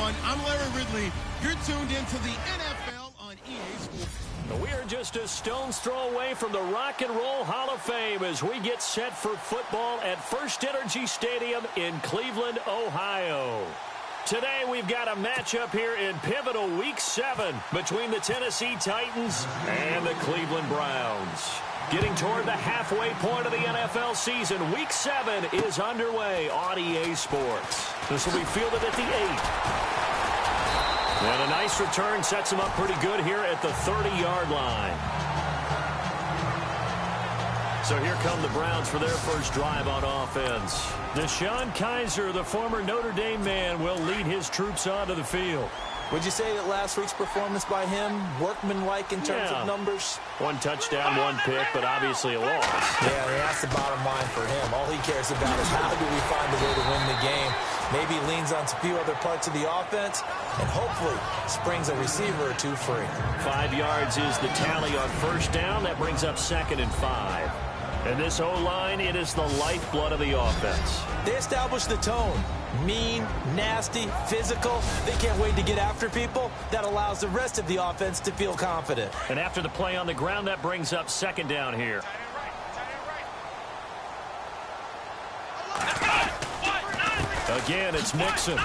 everyone. I'm Larry Ridley. You're tuned into the NFL on EA Sports. We are just a stone's throw away from the Rock and Roll Hall of Fame as we get set for football at First Energy Stadium in Cleveland, Ohio. Today we've got a matchup here in pivotal Week 7 between the Tennessee Titans and the Cleveland Browns. Getting toward the halfway point of the NFL season, Week 7 is underway on EA Sports. This will be fielded at the 8. And a nice return sets him up pretty good here at the 30-yard line. So here come the Browns for their first drive on offense. DeShone Kizer, the former Notre Dame man, will lead his troops onto the field. Would you say that last week's performance by him, workmanlike in terms of numbers? One touchdown, one pick, but obviously a loss. Yeah, that's the bottom line for him. All he cares about is how do we find a way to win the game. Maybe he leans on a few other parts of the offense and hopefully springs a receiver or two free. 5 yards is the tally on first down. That brings up 2nd and 5. And this O-line, it is the lifeblood of the offense. They establish the tone. Mean, nasty, physical. They can't wait to get after people. That allows the rest of the offense to feel confident. And after the play on the ground, that brings up 2nd down here. Again, it's Mixon.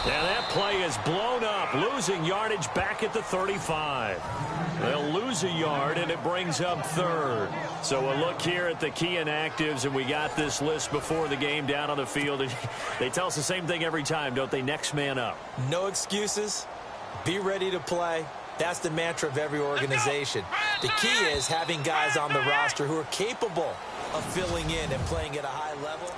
And that play is blown up, losing yardage back at the 35. They'll lose a yard, and it brings up 3rd. So a look here at the key inactives, and we got this list before the game down on the field. They tell us the same thing every time, don't they? Next man up. No excuses. Be ready to play. That's the mantra of every organization. The key is having guys on the roster who are capable of filling in and playing at a high level.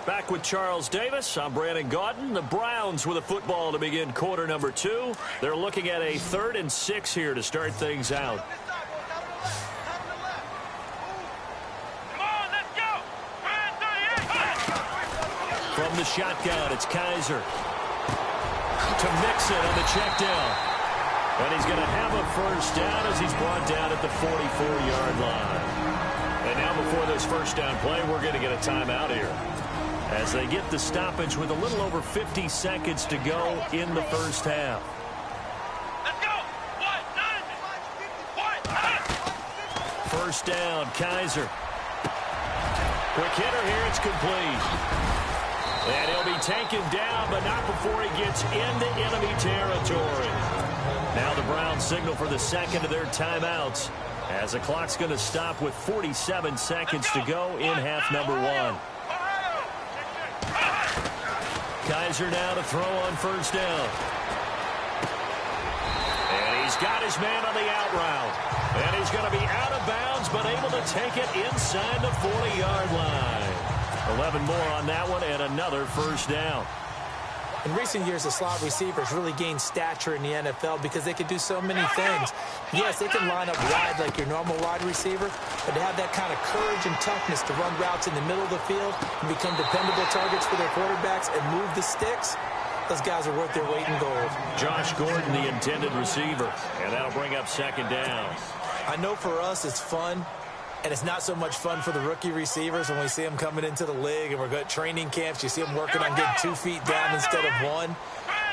Back with Charles Davis, I'm Brandon Gaudin. The Browns with a football to begin quarter number 2. They're looking at a 3rd and 6 here to start things out. From the shotgun, it's Kizer. To Mixon on the check down. And he's going to have a first down as he's brought down at the 44-yard line. And now before this first down play, we're going to get a timeout here, as they get the stoppage with a little over 50 seconds to go in the first half. Let's go. First down, Kizer. Quick hitter here, it's complete. And he'll be taken down, but not before he gets into enemy territory. Now the Browns signal for the second of their timeouts, as the clock's going to stop with 47 seconds to go in half number 1. Kizer now to throw on first down. And he's got his man on the out route. And he's going to be out of bounds, but able to take it inside the 40-yard line. 11 more on that one, and another first down. In recent years, the slot receivers really gained stature in the NFL because they can do so many things. Yes, they can line up wide like your normal wide receiver, but to have that kind of courage and toughness to run routes in the middle of the field and become dependable targets for their quarterbacks and move the sticks, those guys are worth their weight in gold. Josh Gordon, the intended receiver, and that'll bring up 2nd down. I know for us it's fun, and it's not so much fun for the rookie receivers when we see them coming into the league and we're going to training camps. You see them working on getting 2 feet down instead of 1.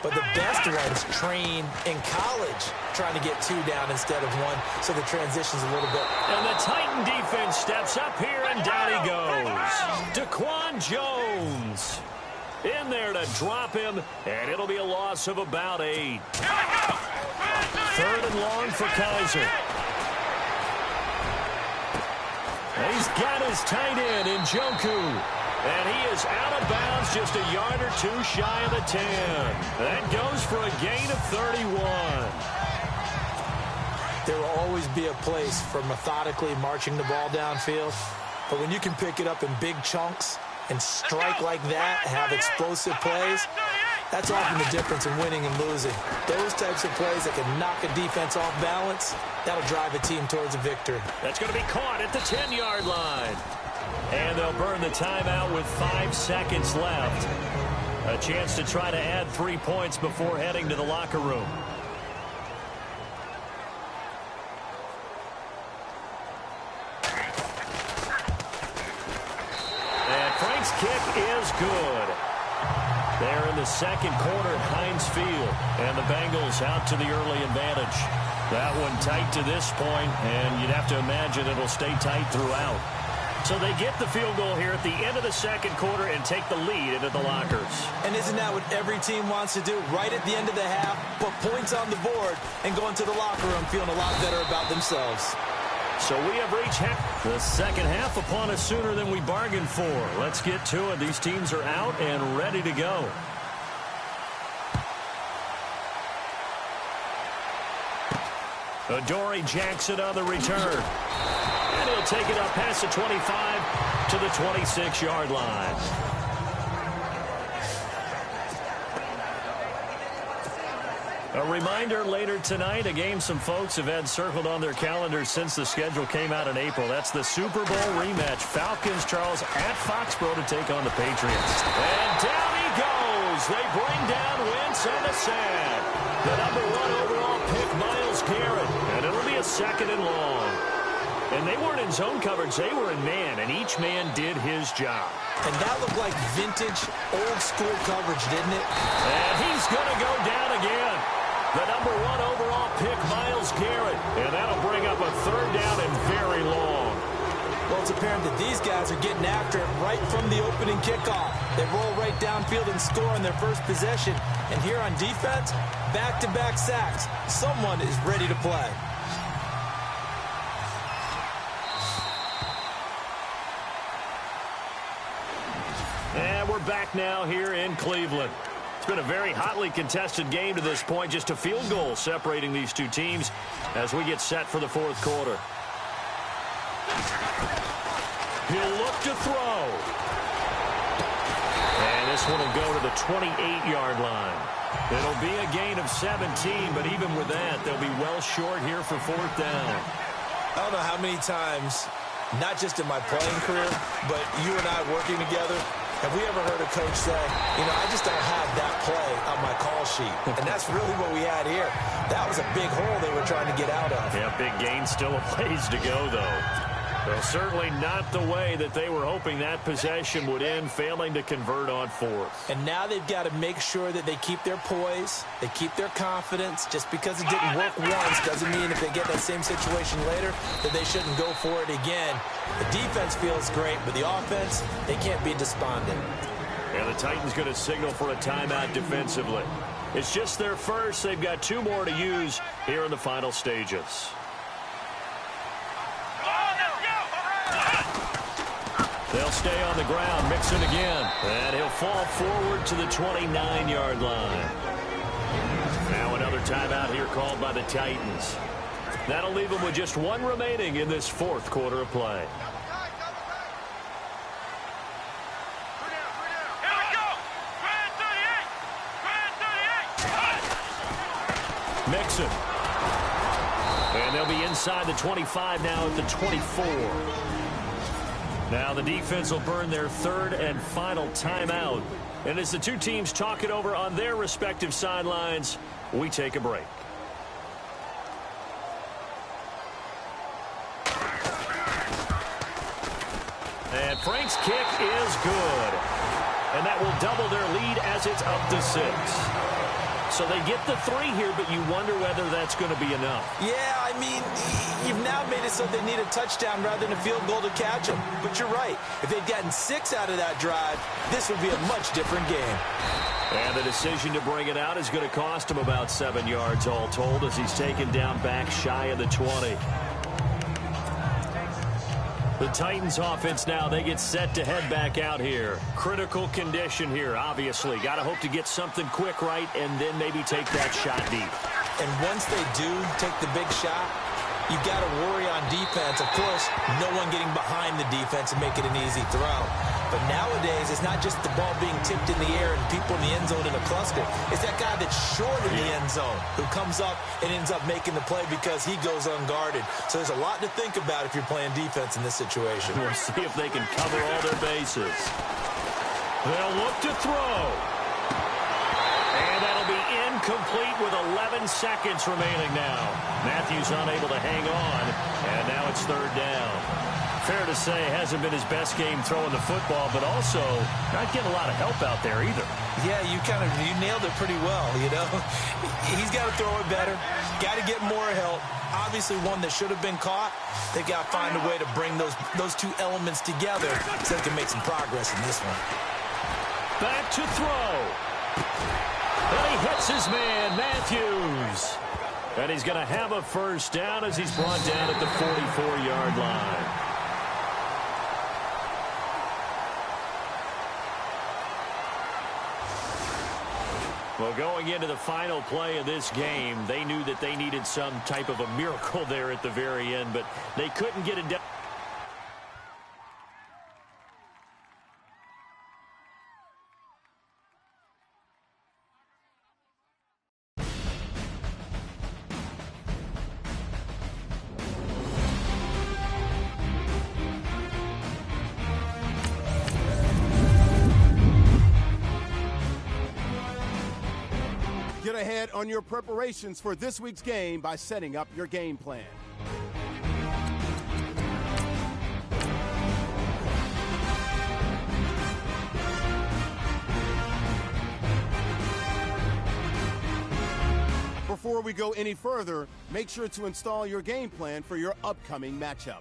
But the best ones train in college trying to get 2 down instead of 1, so the transition's a little bit. And the Titan defense steps up here, and down he goes. Daquan Jones in there to drop him, and it'll be a loss of about 8. 3rd and long for Kizer. He's got his tight end in Njoku. And he is out of bounds just a yard or 2 shy of the 10. That goes for a gain of 31. There will always be a place for methodically marching the ball downfield. But when you can pick it up in big chunks and strike like that, have explosive plays, that's often the difference in winning and losing. Those types of plays that can knock a defense off balance, that'll drive a team towards a victory. That's going to be caught at the 10-yard line. And they'll burn the timeout with 5 seconds left. A chance to try to add 3 points before heading to the locker room. And Frank's kick is good. They're in the second quarter at Heinz Field, and the Bengals out to the early advantage. That one tight to this point, and you'd have to imagine it'll stay tight throughout. So they get the field goal here at the end of the second quarter and take the lead into the lockers. And isn't that what every team wants to do? Right at the end of the half, put points on the board, and go into the locker room feeling a lot better about themselves. So we have reached the second half upon us sooner than we bargained for. Let's get to it. These teams are out and ready to go. Adoree Jackson on the return. And he'll take it up past the 25 to the 26-yard line. A reminder later tonight, a game some folks have had circled on their calendars since the schedule came out in April. That's the Super Bowl rematch. Falcons, Charles, at Foxborough to take on the Patriots. And down he goes. They bring down Wentz on the sack. The #1 overall pick, Myles Garrett. And it'll be a 2nd and long. And they weren't in zone coverage. They were in man, and each man did his job. And that looked like vintage, old-school coverage, didn't it? And he's going to go down again. The #1 overall pick, Myles Garrett. And that'll bring up a 3rd down and very long. Well, it's apparent that these guys are getting after it right from the opening kickoff. They roll right downfield and score on their first possession. And here on defense, back-to-back sacks. Someone is ready to play. And we're back now here in Cleveland. It's been a very hotly contested game to this point. Just a field goal separating these two teams as we get set for the 4th quarter. He'll look to throw. And this one will go to the 28-yard line. It'll be a gain of 17, but even with that, they'll be well short here for 4th down. I don't know how many times, not just in my playing career, but you and I working together, have we ever heard a coach say, you know, I just don't have that play on my call sheet. And that's really what we had here. That was a big hole they were trying to get out of. Yeah, big gain, still a ways to go, though. Well, certainly not the way that they were hoping that possession would end, failing to convert on 4th. And now they've got to make sure that they keep their poise, they keep their confidence. Just because it didn't work once doesn't mean if they get that same situation later that they shouldn't go for it again. The defense feels great, but the offense, they can't be despondent. And the Titans going to signal for a timeout defensively. It's just their first. They've got 2 more to use here in the final stages. They'll stay on the ground, Mixon again. And he'll fall forward to the 29-yard line. Now another timeout here called by the Titans. That'll leave them with just 1 remaining in this 4th quarter of play. Here we go. 38. Mixon. And they'll be inside the 25 now at the 24. Now the defense will burn their 3rd and final timeout. And as the two teams talk it over on their respective sidelines, we take a break. And Frank's kick is good. And that will double their lead as it's up to 6. So they get the 3 here, but you wonder whether that's going to be enough. Yeah, I mean, you've now made it so they need a touchdown rather than a field goal to catch them. But you're right. If they'd gotten 6 out of that drive, this would be a much different game. And the decision to bring it out is going to cost him about 7 yards all told as he's taken down back shy of the 20. The Titans offense now, they get set to head back out here. Critical condition here, obviously. Got to hope to get something quick right and then maybe take that shot deep. And once they do take the big shot, you've got to worry on defense. Of course, no one getting behind the defense and make it an easy throw. But nowadays, it's not just the ball being tipped in the air and people in the end zone in a cluster. It's that guy that's short in the end zone who comes up and ends up making the play because he goes unguarded. So there's a lot to think about if you're playing defense in this situation. We'll see if they can cover all their bases. They'll look to throw. And that'll be incomplete with 11 seconds remaining now. Matthews unable to hang on, and now it's 3rd down. Fair to say, hasn't been his best game throwing the football, but also not getting a lot of help out there either. Yeah, you nailed it pretty well, you know. He's got to throw it better, got to get more help. Obviously one that should have been caught. They've got to find a way to bring those two elements together so they can make some progress in this one. Back to throw. And he hits his man, Matthews. And he's going to have a first down as he's brought down at the 44-yard line. Well, going into the final play of this game, they knew that they needed some type of a miracle there at the very end, but they couldn't get it done. Get ahead on your preparations for this week's game by setting up your game plan. Before we go any further, make sure to install your game plan for your upcoming matchup.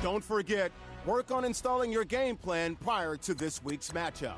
Don't forget, work on installing your game plan prior to this week's matchup.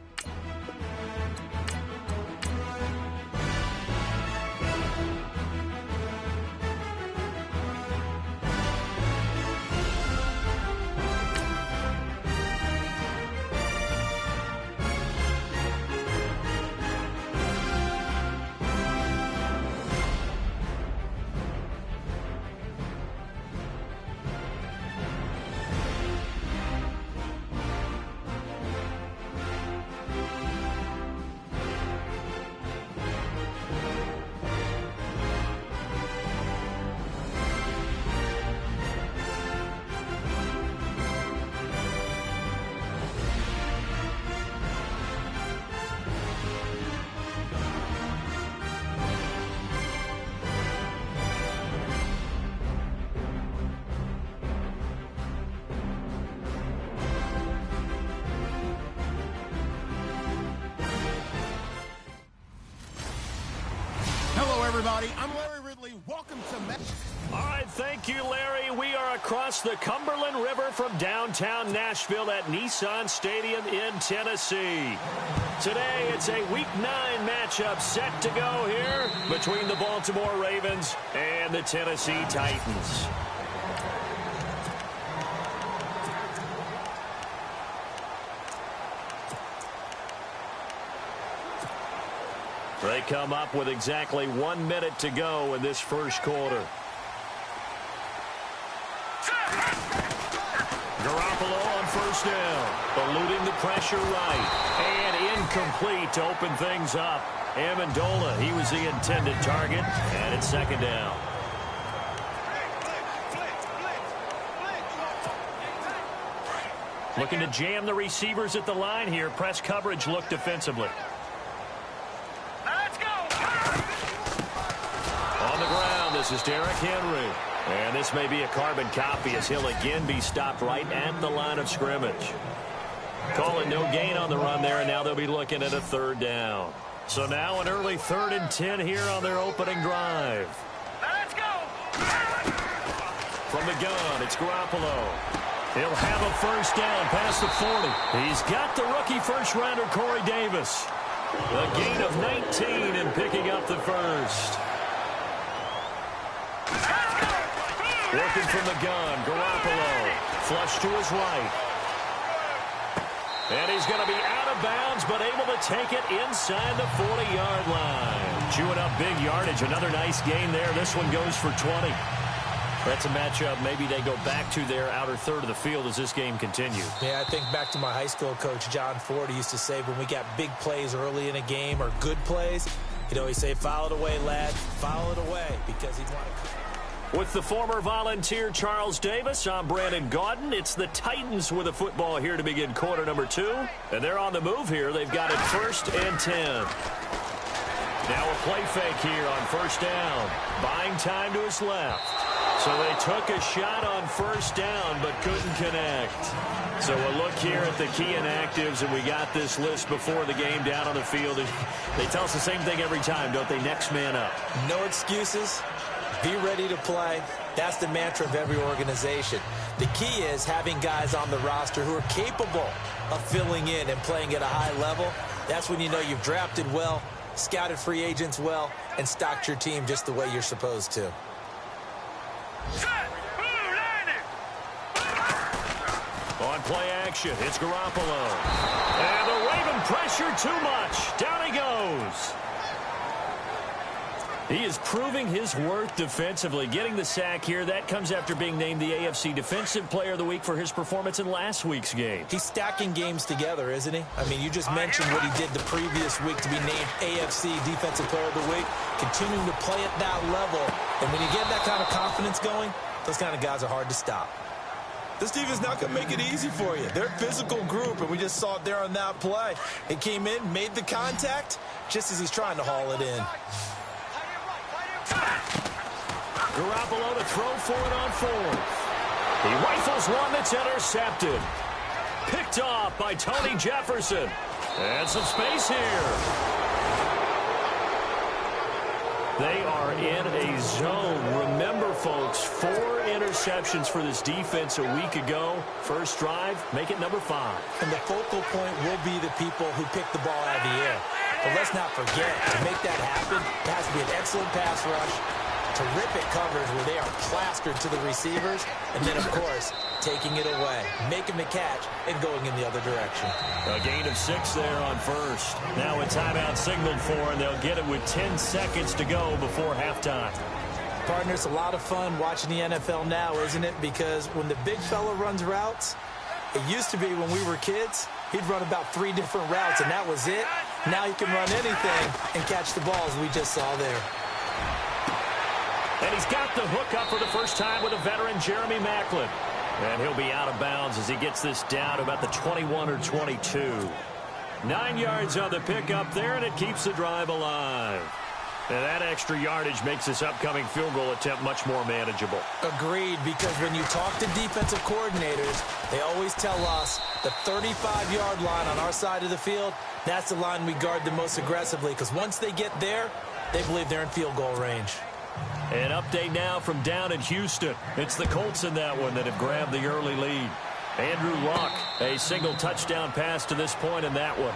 everybody. I'm Larry Ridley. Welcome to All right, thank you, Larry. We are across the Cumberland River from downtown Nashville at Nissan Stadium in Tennessee. Today, it's a Week 9 matchup set to go here between the Baltimore Ravens and the Tennessee Titans. They come up with exactly 1 minute to go in this first quarter. Garoppolo on first down, eluding the pressure right, and incomplete to open things up. Amendola, he was the intended target, and it's second down. Looking to jam the receivers at the line here. Press coverage look defensively. On the ground, this is Derrick Henry. And this may be a carbon copy as he'll again be stopped right at the line of scrimmage. Calling no gain on the run there, and now they'll be looking at a third down. So now an early 3rd and 10 here on their opening drive. Let's go! From the gun, it's Garoppolo. He'll have a first down past the 40. He's got the rookie first-rounder Corey Davis. A gain of 19 and picking up the first. Working from the gun, Garoppolo. Flush to his right. And he's going to be out of bounds, but able to take it inside the 40-yard line. Chewing up big yardage. Another nice gain there. This one goes for 20. That's a matchup maybe they go back to their outer third of the field as this game continues. Yeah, I think back to my high school coach, John Ford, used to say when we got big plays early in a game or good plays, he'd always say, foul it away, lad, foul it away, because he'd want to... With the former Volunteer Charles Davis, I'm Brandon Gaudin. It's the Titans with a football here to begin quarter number 2. And they're on the move here. They've got it 1st and 10. Now a play fake here on first down. Buying time to his left. So they took a shot on first down but couldn't connect. So a look here at the key inactives, and we got this list before the game down on the field. They tell us the same thing every time, don't they? Next man up. No excuses. Be ready to play. That's the mantra of every organization. The key is having guys on the roster who are capable of filling in and playing at a high level. That's when you know you've drafted well, scouted free agents well, and stocked your team just the way you're supposed to. On play action, it's Garoppolo. And the Raven pressure too much. Down he goes. He is proving his worth defensively. Getting the sack here, that comes after being named the AFC Defensive Player of the Week for his performance in last week's game. He's stacking games together, isn't he? I mean, you just mentioned what he did the previous week to be named AFC Defensive Player of the Week, continuing to play at that level. And when you get that kind of confidence going, those kind of guys are hard to stop. This defense not going to make it easy for you. They're a physical group, and we just saw it there on that play. He came in, made the contact, just as he's trying to haul it in. Garoppolo to throw for it on 4th. He rifles one that's intercepted. Picked off by Tony Jefferson. And some space here. They are in a zone. Remember, folks, 4 interceptions for this defense a week ago. First drive, make it number 5. And the focal point will be the people who pick the ball out of the air. But let's not forget, to make that happen, it has to be an excellent pass rush, terrific coverage where they are plastered to the receivers, and then, of course, taking it away, making the catch, and going in the other direction. A gain of 6 there on first. Now a timeout signaled for, and they'll get it with 10 seconds to go before halftime. Partner, it's a lot of fun watching the NFL now, isn't it? Because when the big fella runs routes, it used to be when we were kids, he'd run about 3 different routes, and that was it. Now he can run anything and catch the balls we just saw there. And he's got the hook up for the first time with a veteran, Jeremy Maclin. And he'll be out of bounds as he gets this down to about the 21 or 22. 9 yards on the pickup there, and it keeps the drive alive. And that extra yardage makes this upcoming field goal attempt much more manageable. Agreed, because when you talk to defensive coordinators, they always tell us the 35-yard line on our side of the field, that's the line we guard the most aggressively, because once they get there, They believe they're in field goal range. An update now from down in Houston. It's the Colts in that one that have grabbed the early lead. Andrew Luck, a single touchdown pass to this point in that one.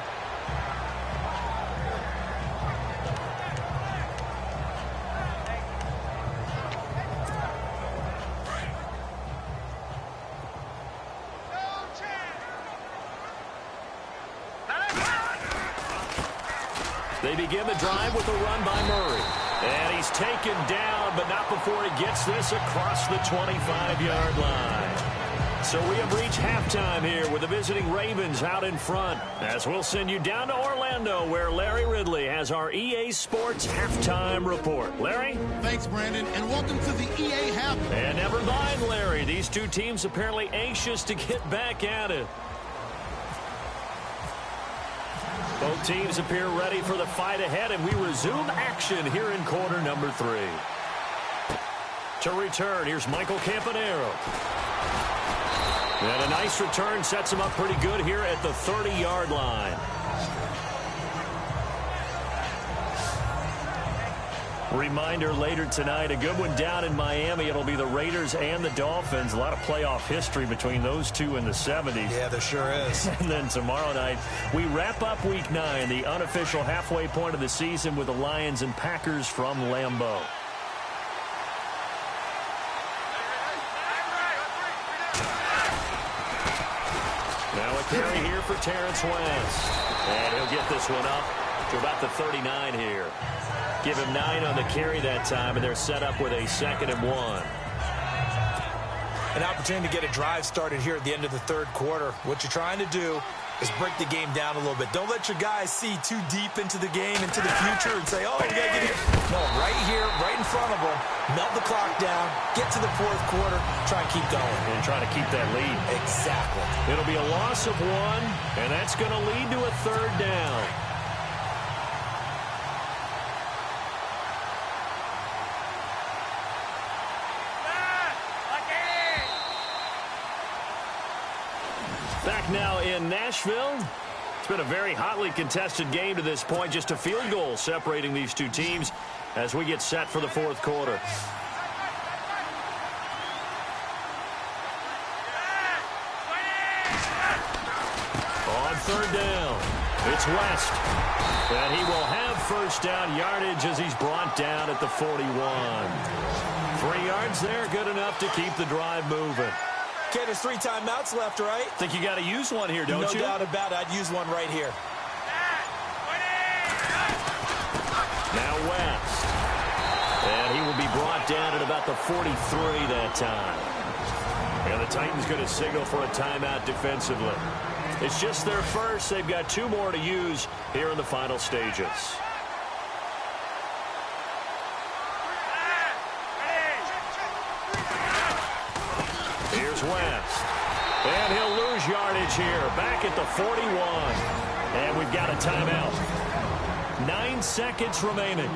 They begin the drive with a run by Murray. And he's taken down, but not before he gets this across the 25-yard line. So we have reached halftime here with the visiting Ravens out in front. As we'll send you down to Orlando, where Larry Ridley has our EA Sports Halftime Report. Larry? Thanks, Brandon, and welcome to the EA Half. And never mind, Larry. These two teams apparently anxious to get back at it. Both teams appear ready for the fight ahead, and we resume action here in quarter number 3. To return, here's Michael Campanaro. And a nice return sets him up pretty good here at the 30-yard line. Reminder later tonight, a good one down in Miami. It'll be the Raiders and the Dolphins. A lot of playoff history between those two in the 70s. Yeah, there sure is. And then tomorrow night, we wrap up Week 9, the unofficial halfway point of the season with the Lions and Packers from Lambeau. Now a carry here for Terrence West. And he'll get this one up to about the 39 here. Give him 9 on the carry that time, and they're set up with a 2nd and 1. An opportunity to get a drive started here at the end of the third quarter. What you're trying to do is break the game down a little bit. Don't let your guys see too deep into the game, into the future, and say, oh, we got to get here. No, right here, right in front of them, melt the clock down, get to the fourth quarter, try and keep going. And try to keep that lead. Exactly. It'll be a loss of 1, and that's going to lead to a 3rd down. Back now in Nashville. It's been a very hotly contested game to this point. Just a field goal separating these two teams as we get set for the fourth quarter. On 3rd down, it's West. And he will have first down yardage as he's brought down at the 41. 3 yards there, good enough to keep the drive moving. Okay, there's 3 timeouts left, right? Think you got to use one here, don't you? No doubt about it. I'd use one right here. Now West. And he will be brought down at about the 43 that time. And the Titans going to signal for a timeout defensively. It's just their first. They've got 2 more to use here in the final stages. Here's West. And he'll lose yardage here. Back at the 41. And we've got a timeout. 9 seconds remaining.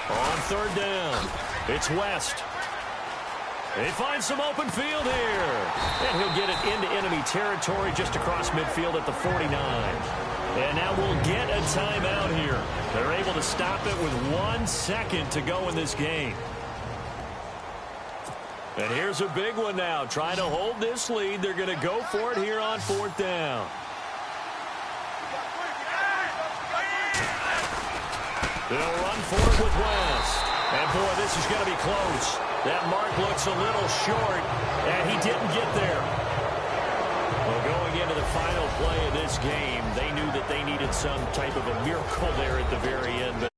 On 3rd down, it's West. They find some open field here. And he'll get it into enemy territory just across midfield at the 49. And now we'll get a timeout here. They're able to stop it with 1 second to go in this game. And here's a big one now. Trying to hold this lead. They're going to go for it here on 4th down. They'll run for it with West. And, boy, this is going to be close. That mark looks a little short, and he didn't get there. Well, going into the final play of this game, they knew that they needed some type of a miracle there at the very end, but